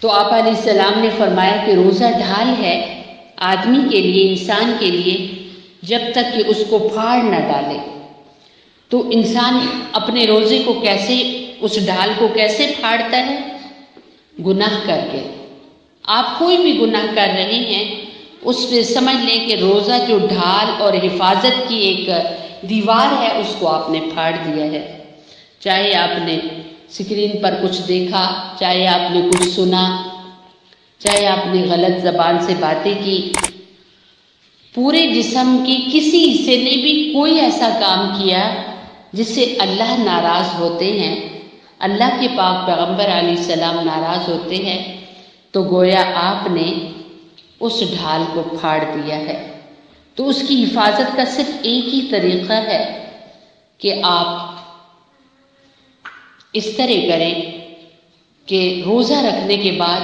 تو آپ علیہ السلام نے فرمایا کہ روزہ ڈھال ہے آدمی کے لیے، انسان کے لیے، جب تک کہ اس کو پھاڑ نہ ڈالے۔ تو انسان اپنے روزے کو کیسے، اس ڈھال کو کیسے پھاڑتا ہے؟ گناہ کر کے۔ آپ کوئی بھی گناہ کر رہے ہیں، اس پہ سمجھ لیں کہ روزہ جو ڈھال اور حفاظت کی ایک دیوار ہے، اس کو آپ نے پھاڑ دیا ہے۔ چاہے آپ نے اسکرین پر کچھ دیکھا، چاہے آپ نے کچھ سنا، چاہے آپ نے غلط زبان سے باتیں کی، پورے جسم کی کسی حصے نے بھی کوئی ایسا کام کیا جس سے اللہ ناراض ہوتے ہیں، اللہ کے پاک پیغمبر علیہ السلام ناراض ہوتے ہیں، تو گویا آپ نے اس ڈھال کو پھاڑ دیا ہے۔ تو اس کی حفاظت کا صرف ایک ہی طریقہ ہے کہ آپ اس طرح کریں کہ روزہ رکھنے کے بعد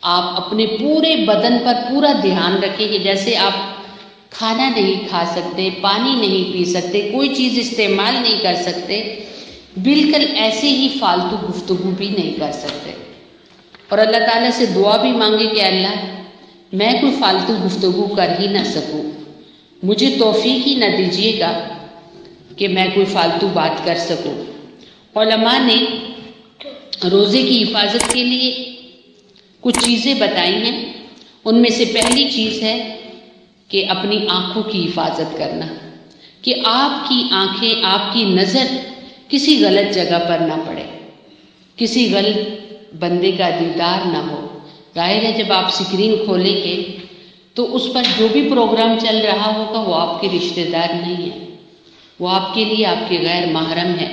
آپ اپنے پورے بدن پر پورا دھیان رکھیں کہ جیسے آپ کھانا نہیں کھا سکتے، پانی نہیں پی سکتے، کوئی چیز استعمال نہیں کر سکتے، بالکل ایسے ہی فالتو گفتگو بھی نہیں کر سکتے، اور اللہ تعالیٰ سے دعا بھی مانگے کہ اللہ میں کوئی فالتو گفتگو کر ہی نہ سکوں، مجھے توفیق ہی نہ دیجیے گا کہ میں کوئی فالتو بات کر سکوں۔ علماء نے روزے کی حفاظت کے لیے کچھ چیزیں بتائی ہیں، ان میں سے پہلی چیز ہے کہ اپنی آنکھوں کی حفاظت کرنا، کہ آپ کی آنکھیں، آپ کی نظر کسی غلط جگہ پر نہ پڑے، کسی غلط بندے کا دیدار نہ ہو۔ ظاہر ہے جب آپ اسکرین کھولیں گے تو اس پر جو بھی پروگرام چل رہا ہوگا وہ آپ کے رشتہ دار نہیں ہے، وہ آپ کے لیے آپ کے غیر محرم ہے،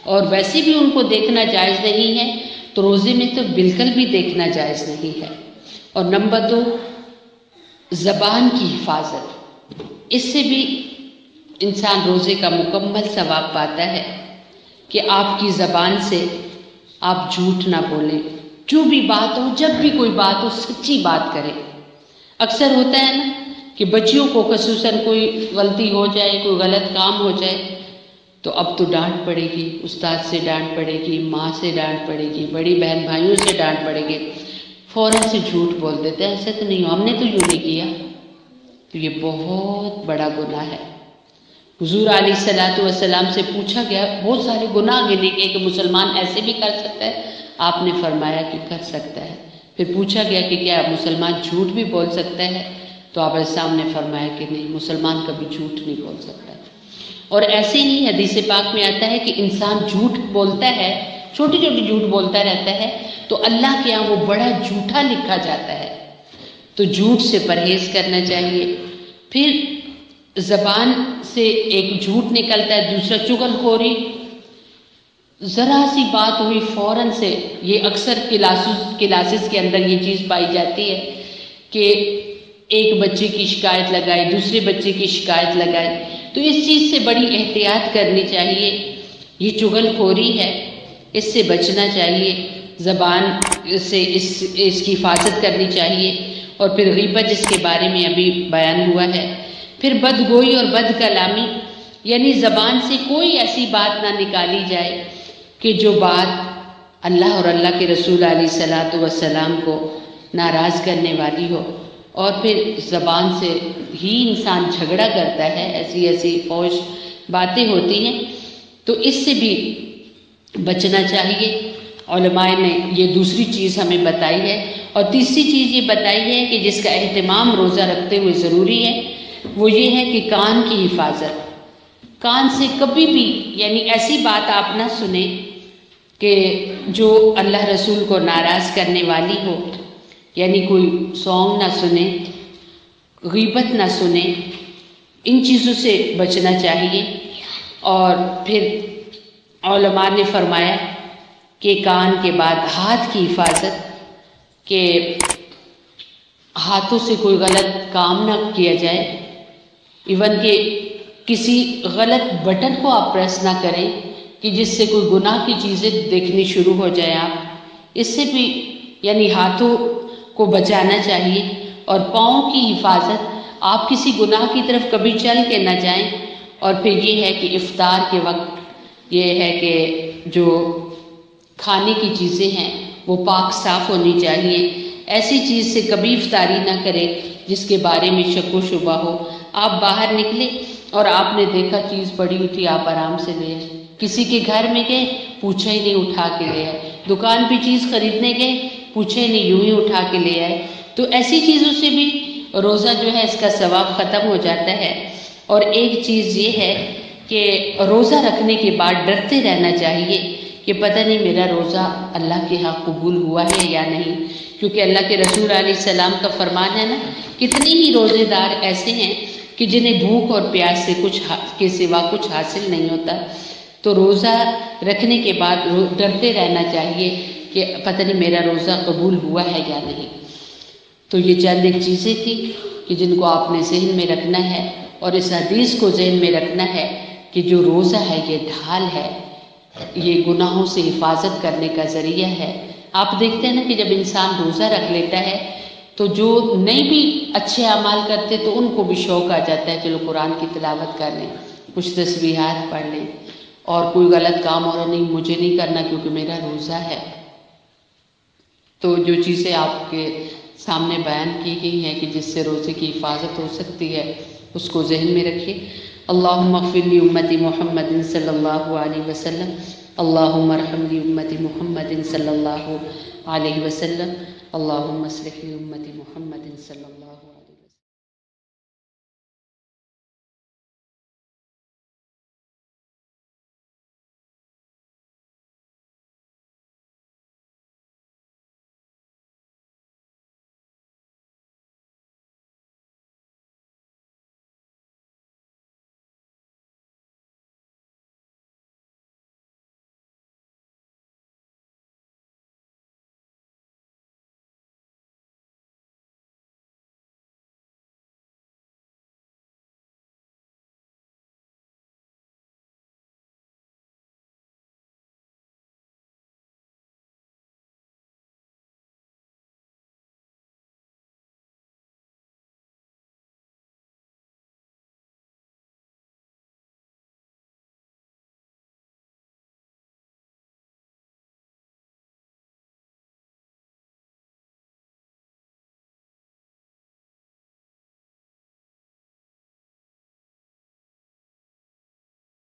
اور ویسے بھی ان کو دیکھنا جائز نہیں ہے، تو روزے میں تو بالکل بھی دیکھنا جائز نہیں ہے۔ اور نمبر 2، زبان کی حفاظت، اس سے بھی انسان روزے کا مکمل ثواب پاتا ہے کہ آپ کی زبان سے آپ جھوٹ نہ بولیں، جو بھی بات ہو، جب بھی کوئی بات ہو، سچی بات کریں۔ اکثر ہوتا ہے نا کہ بچیوں کو خصوصاً کوئی غلطی ہو جائے، کوئی غلط کام ہو جائے تو اب تو ڈانٹ پڑے گی، استاد سے ڈانٹ پڑے گی، ماں سے ڈانٹ پڑے گی، بڑی بہن بھائیوں سے ڈانٹ پڑے گی، فوراً سے جھوٹ بول دیتے ہیں، ایسا تو نہیں ہو، ہم نے تو یوں نہیں کیا۔ تو یہ بہت بڑا گناہ ہے۔ حضور علیہ السلام سے پوچھا گیا، بہت سارے گناہ گنے گئے کہ مسلمان ایسے بھی کر سکتا ہے، آپ نے فرمایا کہ کر سکتا ہے۔ پھر پوچھا گیا کہ کیا مسلمان جھوٹ بھی بول سکتا ہے، تو آپ علیہ السلام نے فرمایا کہ نہیں، مسلمان کبھی جھوٹ نہیں بول سکتا۔ اور ایسے ہی حدیث پاک میں آتا ہے کہ انسان جھوٹ بولتا ہے، چھوٹی چھوٹی جھوٹ بولتا رہتا ہے تو اللہ کے یہاں وہ بڑا جھوٹا لکھا جاتا ہے۔ تو جھوٹ سے پرہیز کرنا چاہیے۔ پھر زبان سے ایک جھوٹ نکلتا ہے، دوسرا چغل خوری، ذرا سی بات ہوئی فوراً سے، یہ اکثر کلاسز کے اندر یہ چیز پائی جاتی ہے کہ ایک بچے کی شکایت لگائے، دوسرے بچے کی شکایت لگائے، تو اس چیز سے بڑی احتیاط کرنی چاہیے۔ یہ چغل خوری ہے، اس سے بچنا چاہیے، زبان سے اس کی حفاظت کرنی چاہیے۔ اور پھر غیبت، جس کے بارے میں ابھی بیان ہوا ہے۔ پھر بدگوئی اور بد کلامی، یعنی زبان سے کوئی ایسی بات نہ نکالی جائے کہ جو بات اللہ اور اللہ کے رسول علیہ السلام کو ناراض کرنے والی ہو۔ اور پھر زبان سے ہی انسان جھگڑا کرتا ہے، ایسی ایسی فحش باتیں ہوتی ہیں، تو اس سے بھی بچنا چاہیے۔ علماء نے یہ دوسری چیز ہمیں بتائی ہے۔ اور تیسری چیز یہ بتائی ہے کہ جس کا اہتمام روزہ رکھتے ہوئے ضروری ہے، وہ یہ ہے کہ کان کی حفاظت۔ کان سے کبھی بھی یعنی ایسی بات آپ نہ سنیں کہ جو اللہ رسول کو ناراض کرنے والی ہو، یعنی کوئی سانگ نہ سنیں، غیبت نہ سنیں، ان چیزوں سے بچنا چاہیے۔ اور پھر علماء نے فرمایا کہ کان کے بعد ہاتھ کی حفاظت، کہ ہاتھوں سے کوئی غلط کام نہ کیا جائے، ایون کہ کسی غلط بٹن کو آپ پریس نہ کریں کہ جس سے کوئی گناہ کی چیزیں دیکھنی شروع ہو جائیں آپ، اس سے بھی یعنی ہاتھوں کو بچانا چاہیے۔ اور پاؤں کی حفاظت، آپ کسی گناہ کی طرف کبھی چل کے نہ جائیں۔ اور پھر یہ ہے کہ افطار کے وقت یہ ہے کہ جو کھانے کی چیزیں ہیں وہ پاک صاف ہونی چاہیے. ایسی چیز سے کبھی افطاری نہ کرے جس کے بارے میں شک و شبہ ہو. آپ باہر نکلے اور آپ نے دیکھا چیز پڑی ہوئی تھی، آپ آرام سے لے آئے. کسی کے گھر میں گئے، پوچھا ہی نہیں، اٹھا کے لے آئے. دکان پہ چیز خریدنے گئے، پوچھے نہیں، یوں ہی اٹھا کے لے آئے. تو ایسی چیزوں سے بھی روزہ جو ہے اس کا ثواب ختم ہو جاتا ہے. اور ایک چیز یہ ہے کہ روزہ رکھنے کے بعد ڈرتے رہنا چاہیے کہ پتہ نہیں میرا روزہ اللہ کے ہاں قبول ہوا ہے یا نہیں. کیونکہ اللہ کے رسول علیہ السلام کا فرمان ہے نا، کتنی ہی روزے دار ایسے ہیں کہ جنہیں بھوک اور پیاس سے کچھ کے سوا کچھ حاصل نہیں ہوتا. تو روزہ رکھنے کے بعد ڈرتے رہنا چاہیے کہ پتہ نہیں میرا روزہ قبول ہوا ہے یا نہیں. تو یہ چند ایک چیزیں تھیں کہ جن کو آپ نے ذہن میں رکھنا ہے، اور اس حدیث کو ذہن میں رکھنا ہے کہ جو روزہ ہے یہ ڈھال ہے، یہ گناہوں سے حفاظت کرنے کا ذریعہ ہے. آپ دیکھتے ہیں نا کہ جب انسان روزہ رکھ لیتا ہے تو جو نہیں بھی اچھے اعمال کرتے تو ان کو بھی شوق آ جاتا ہے، چلو قرآن کی تلاوت کر لیں، کچھ تسبیحات پڑھ لیں. اور کوئی غلط کام ہو رہا نہیں، مجھے نہیں کرنا کیونکہ میرا روزہ ہے. تو جو چیزیں آپ کے سامنے بیان کی گئی ہیں کہ جس سے روزے کی حفاظت ہو سکتی ہے اس کو ذہن میں رکھیے. اللہم اغفر لی امتی محمد صلی اللہ علیہ وسلم. اللہم ارحم لی امتی محمد صلی اللہ علیہ وسلم. اللہم اصلح لی امتی محمد صلی اللہ